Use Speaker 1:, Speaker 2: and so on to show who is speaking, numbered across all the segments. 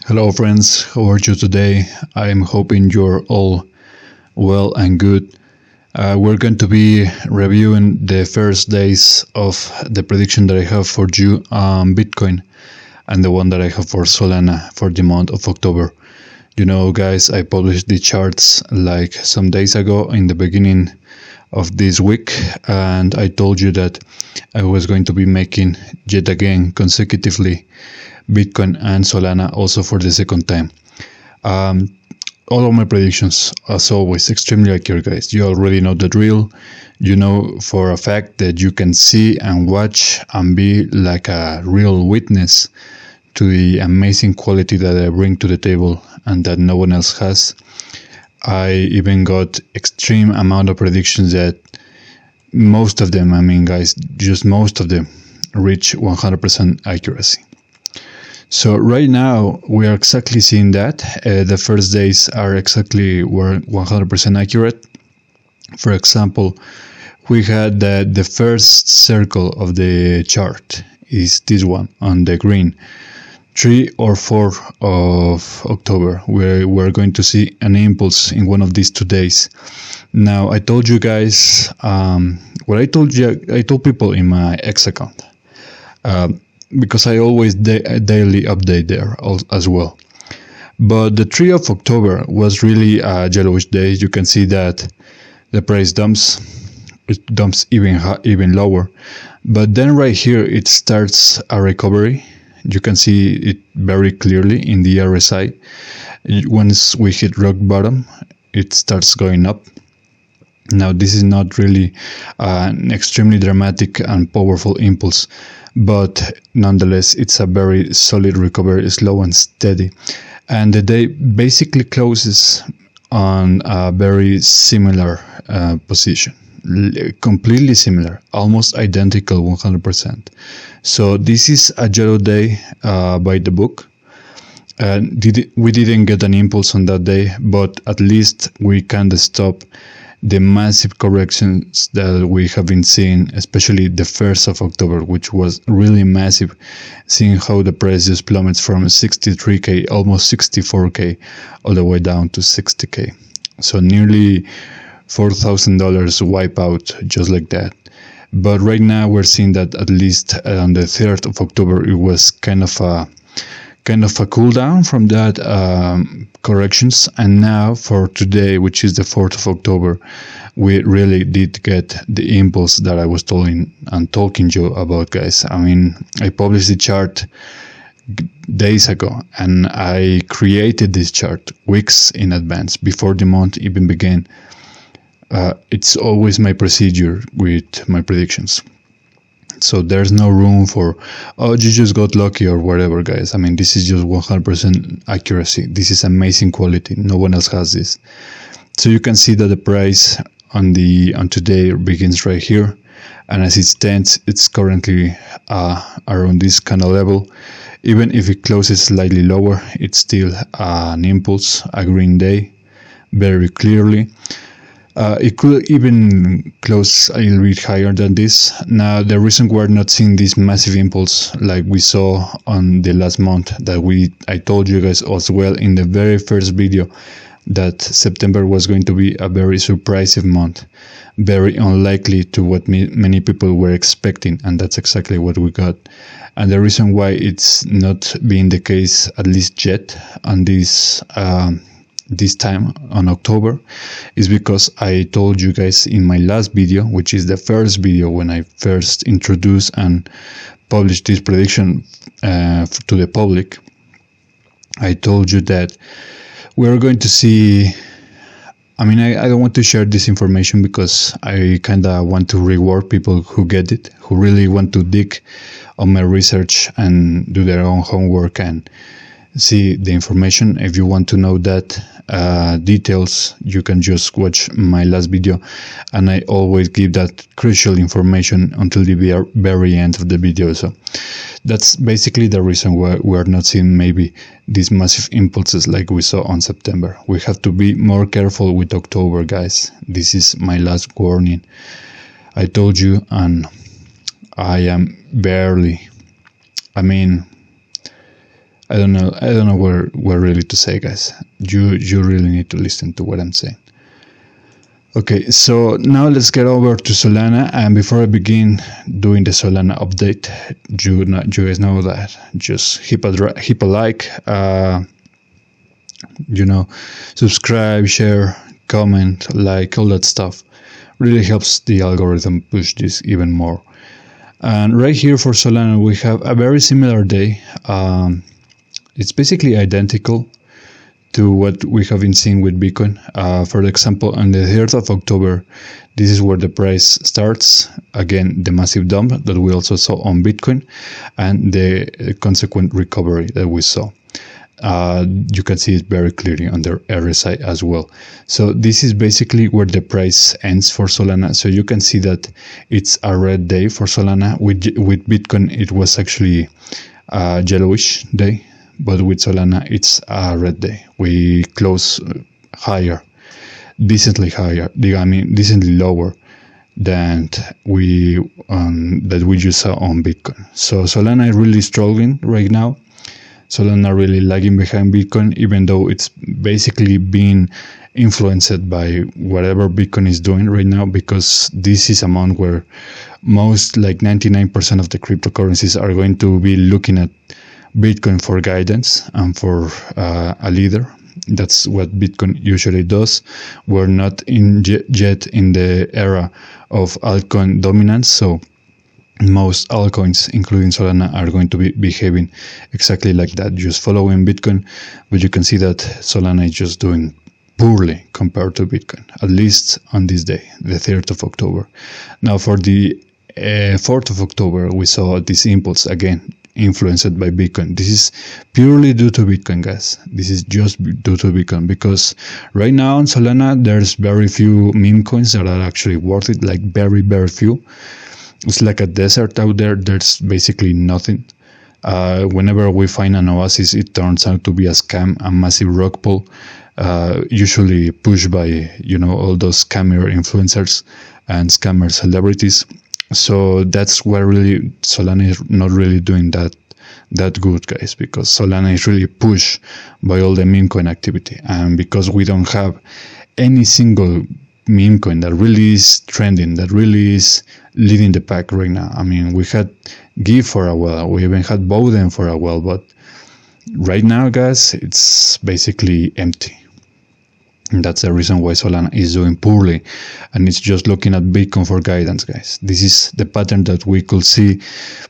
Speaker 1: Hello friends, how are you today? I'm hoping you're all well and good. We're going to be reviewing the first days of the prediction that I have for you on Bitcoin and the one that I have for Solana for the month of October. You know guys, I published the charts like some days ago in the beginning of this week, and I told you that I was going to be making yet again consecutively Bitcoin and Solana also for the second time. All of my predictions, as always, extremely accurate, guys. You already know the drill. You know for a fact that you can see and watch and be like a real witness to the amazing quality that I bring to the table and that no one else has. I even got extreme amount of predictions that most of them, guys, just most of them reach 100% accuracy. So right now we are exactly seeing that. The first days are exactly were 100% accurate. For example, we had the first circle of the chart is this one on the green. 3 or 4 of October, we're going to see an impulse in one of these 2 days. Now, I told you guys what I told people in my X account. Because I always daily update there as well. But the 3 of October was really a yellowish day. You can see that the price dumps. It dumps even lower. But then right here it starts a recovery. You can see it very clearly in the RSI. Once we hit rock bottom, it starts going up. Now this is not really an extremely dramatic and powerful impulse, but nonetheless it's a very solid recovery, slow and steady. And the day basically closes on a very similar position, completely similar, almost identical 100%. So this is a yellow day by the book. We didn't get an impulse on that day, but at least we kind of stop the massive corrections that we have been seeing, especially the 1st of October, which was really massive, seeing how the price just plummets from 63k, almost 64k, all the way down to 60k. So nearly $4,000 wipe out just like that. But right now we're seeing that at least on the 3rd of October, it was kind of a cool down from that corrections, and now for today, which is the 4th of October, we really did get the impulse that I was talking you about, guys. I published the chart days ago, and I created this chart weeks in advance before the month even began. It's always my procedure with my predictions. So there's no room for, oh, you just got lucky or whatever, guys. This is just 100% accuracy. This is amazing quality. No one else has this. So you can see that the price on today begins right here, and as it stands, it's currently around this kind of level. Even if it closes slightly lower, it's still an impulse, a green day, very clearly. It could even close a little bit higher than this. Now, the reason we're not seeing this massive impulse like we saw on the last month, that I told you guys as well in the very first video, that September was going to be a very surprising month, very unlikely to what many people were expecting, and that's exactly what we got. And the reason why it's not being the case, at least yet, on this time on October, is because I told you guys in my last video, which is the first video when I first introduced and published this prediction to the public, I told you that we're going to see, I don't want to share this information because I kind of want to reward people who get it, who really want to dig on my research and do their own homework and see the information. If you want to know that details, you can just watch my last video, and I always give that crucial information until the very end of the video. So that's basically the reason why we're not seeing maybe these massive impulses like we saw on September. We have to be more careful with October, guys. This is my last warning. I told you, and I am barely, I don't know what really to say, guys. You really need to listen to what I'm saying. Okay, so now let's get over to Solana, and before I begin doing the Solana update, you guys know that just hit a like, subscribe, share, comment, like, all that stuff. Really helps the algorithm push this even more. And right here for Solana, we have a very similar day. It's basically identical to what we have been seeing with Bitcoin. For example, on the 3rd of October, this is where the price starts. Again, the massive dump that we also saw on Bitcoin and the consequent recovery that we saw. You can see it very clearly on the RSI as well. So this is basically where the price ends for Solana. So you can see that it's a red day for Solana. With Bitcoin, it was actually a yellowish day. But with Solana, it's a red day. We close higher, decently higher. I mean, decently lower than we just saw on Bitcoin. So Solana is really struggling right now. Solana really lagging behind Bitcoin, even though it's basically being influenced by whatever Bitcoin is doing right now, because this is a month where most, like 99% of the cryptocurrencies, are going to be looking at Bitcoin for guidance and for a leader. That's what Bitcoin usually does. We're not yet in the era of altcoin dominance, so most altcoins, including Solana, are going to be behaving exactly like that, just following Bitcoin. But you can see that Solana is just doing poorly compared to Bitcoin, at least on this day, the 3rd of October. Now, for the 4th of October, we saw this impulse again, influenced by Bitcoin. This is purely due to Bitcoin, guys. This is just due to Bitcoin, because right now on Solana, there's very few meme coins that are actually worth it, like very, very few. It's like a desert out there. There's basically nothing. Whenever we find an oasis, it turns out to be a scam, a massive rug pull, usually pushed by, all those scammer influencers and scammer celebrities. So that's why really Solana is not really doing that good, guys, because Solana is really pushed by all the meme coin activity, and because we don't have any single meme coin that really is trending, that really is leading the pack right now. I mean, we had GIF for a while, we even had Bowden for a while, but right now, guys, it's basically empty. And that's the reason why Solana is doing poorly, and it's just looking at Bitcoin for guidance, guys. This is the pattern that we could see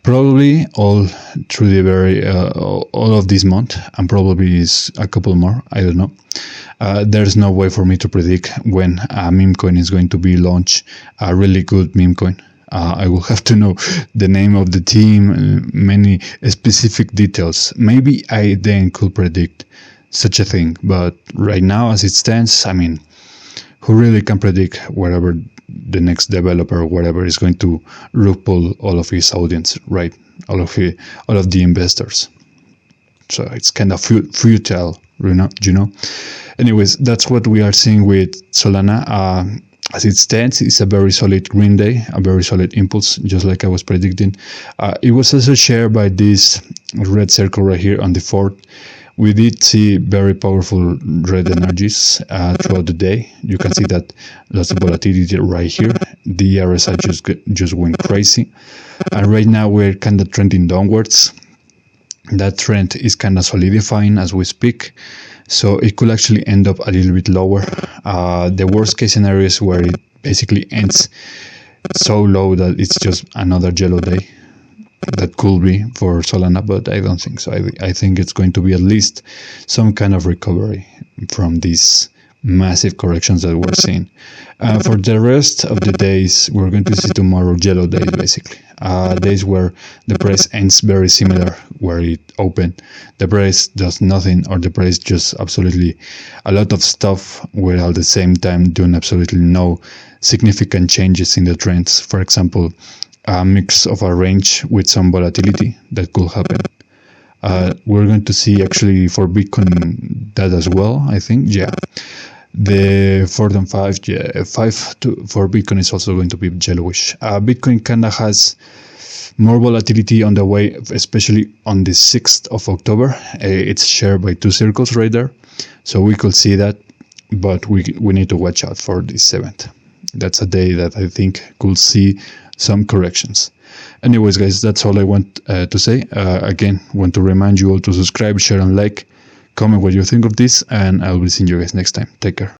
Speaker 1: probably all through the all of this month, and probably is a couple more. I don't know. There's no way for me to predict when a meme coin is going to be launched, a really good meme coin. I will have to know the name of the team, many specific details. Maybe I then could predict such a thing, but right now, as it stands, I mean, who really can predict whatever the next developer or whatever is going to rug pull all of his audience, right? All of the investors. So it's kind of futile, you know. Anyways, that's what we are seeing with Solana. As it stands, it's a very solid green day, a very solid impulse, just like I was predicting. It was also shared by this red circle right here on the 4th. We did see very powerful red energies throughout the day. You can see that lots of volatility right here. The RSI just went crazy. And right now we're kind of trending downwards. That trend is kind of solidifying as we speak. So it could actually end up a little bit lower. The worst case scenario is where it basically ends so low that it's just another yellow day. That could be for Solana, but I don't think so. I think it's going to be at least some kind of recovery from these massive corrections that we're seeing. For the rest of the days, we're going to see tomorrow yellow days, basically. Days where the price ends very similar where it opened. The price does nothing, or the price just absolutely a lot of stuff, where at the same time doing absolutely no significant changes in the trends. For example, a mix of a range with some volatility that could happen. We're going to see actually for Bitcoin that as well, I think. Yeah. The 4 and 5, yeah, 5 for Bitcoin is also going to be yellowish. Bitcoin kind of has more volatility on the way, especially on the 6th of October. It's shared by two circles right there. So we could see that, but we need to watch out for the 7th. That's a day that I think could see some corrections. Anyways, guys, that's all I want to say. Again, want to remind you all to subscribe, share, and like. Comment what you think of this, and I will see you guys next time. Take care.